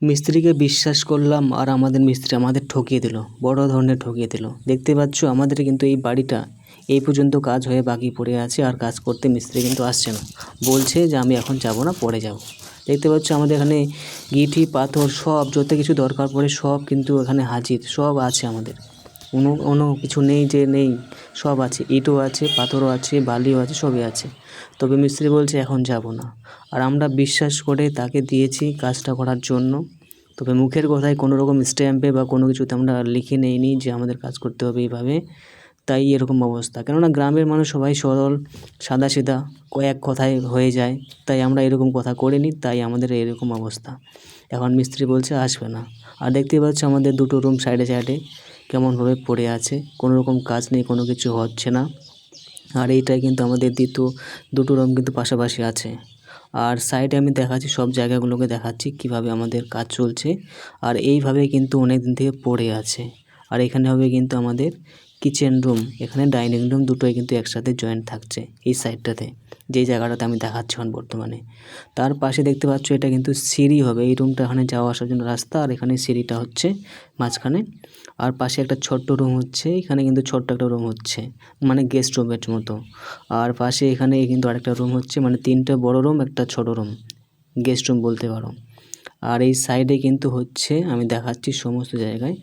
মিস্ত্রিকে বিশ্বাস করলাম আর আমাদের মিস্ত্রি আমাদের ঠকিয়ে দিল, বড় ধরনের ঠকিয়ে দিল। দেখতে পাচ্ছ আমাদের কিন্তু এই বাড়িটা এই পর্যন্ত কাজ হয়ে বাকি পড়ে আছে আর কাজ করতে মিস্ত্রি কিন্তু আসছে না, বলছে যে আমি এখন যাব না, পরে যাব। দেখতে পাচ্ছ আমাদের এখানে গিটি পাথর সব যত কিছু দরকার পড়ে সব কিন্তু এখানে হাজির, সব আছে আমাদের। কোনো কিছু নেই যে নেই, সব আছে, ইটও আছে, পাথরও আছে, বালিও আছে, সবই আছে। তবে মিস্ত্রি বলছে এখন যাব না। আর আমরা বিশ্বাস করে তাকে দিয়েছি কাজটা করার জন্য। তবে মুখের কথায় কোনো রকম স্ট্যাম্পে বা কোনো কিছুতে আমরা লিখে নেইনি যে আমাদের কাজ করতে হবে এইভাবে, তাই এরকম অবস্থা। কেননা গ্রামের মানুষ সবাই সরল, সাদাসিধা, কয়েক কথায় হয়ে যায়, তাই আমরা এরকম কথা করিনি, তাই আমাদের এরকম অবস্থা। এখন মিস্ত্রি বলছে আসবে না। আর দেখতেই পাচ্ছ আমাদের দুটো রুম সাইডে সাইডে কেমনভাবে পড়ে আছে, কোনো রকম কাজ নেই, কোনো কিছু হচ্ছে না। আর এইটাই কিন্তু আমাদের দুটো রুম কিন্তু পাশাপাশি আছে। আর সাইডে আমি দেখাচ্ছি, সব জায়গাগুলোকে দেখাচ্ছি কিভাবে আমাদের কাজ চলছে। আর এইভাবে কিন্তু অনেক দিন থেকে পড়ে আছে। আর এখানে হবে কিন্তু আমাদের কিচেন রুম, এখানে ডাইনিং রুম, দুটোই কিন্তু একসাথে জয়েন্ট থাকছে এই সাইডটাতে, যেই জায়গাটাতে আমি দেখাচ্ছি এখন বর্তমানে। তার পাশে দেখতে পাচ্ছ এটা কিন্তু সিঁড়ি হবে, এই রুমটা এখানে যাওয়া আসার জন্য রাস্তা, আর এখানে সিঁড়িটা হচ্ছে মাঝখানে। আর পাশে একটা ছোট্ট রুম হচ্ছে, এখানে কিন্তু ছোট্ট একটা রুম হচ্ছে, মানে গেস্ট রুমের মতো। আর পাশে এখানে কিন্তু আরেকটা রুম হচ্ছে, মানে 3টে বড় রুম, একটা ছোট রুম, গেস্ট রুম বলতে পারো। আর এই সাইডে কিন্তু হচ্ছে, আমি দেখাচ্ছি সমস্ত জায়গায়,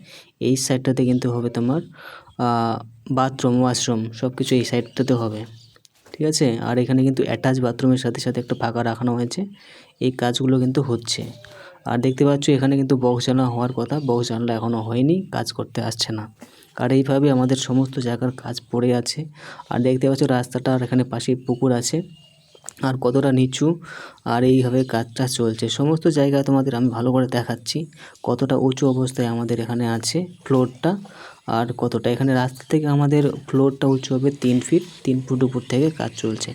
এই সাইডটাতে কিন্তু হবে তোমার বাথরুম, ওয়াশরুম, সব কিছু এই সাইডটাতে হবে, ঠিক আছে। আর এখানে কিন্তু অ্যাটাচ বাথরুমের সাথে সাথে একটা ফাঁকা রাখানো হয়েছে, এই কাজগুলো কিন্তু হচ্ছে। আর দেখতে পাচ্ছ এখানে কিন্তু বক্স জানলা হওয়ার কথা, বক্স জানলা এখনও হয়নি, কাজ করতে আসছে না। আর এইভাবে আমাদের সমস্ত জায়গার কাজ পড়ে আছে। আর দেখতে পাচ্ছ রাস্তাটা, আর এখানে পাশেই পুকুর আছে, আর কতটা নিচু, আর এইভাবে কাজটা চলছে সমস্ত জায়গায়। তোমাদের আমি ভালো করে দেখাচ্ছি কতটা উঁচু অবস্থায় আমাদের এখানে আছে ফ্লোরটা, আর কতটা এখানে রাস্তা থেকে আমাদের ফ্লোরটা উঁচু হবে 3 ফিট, 3 ফুট উপর থেকে কাজ চলছে।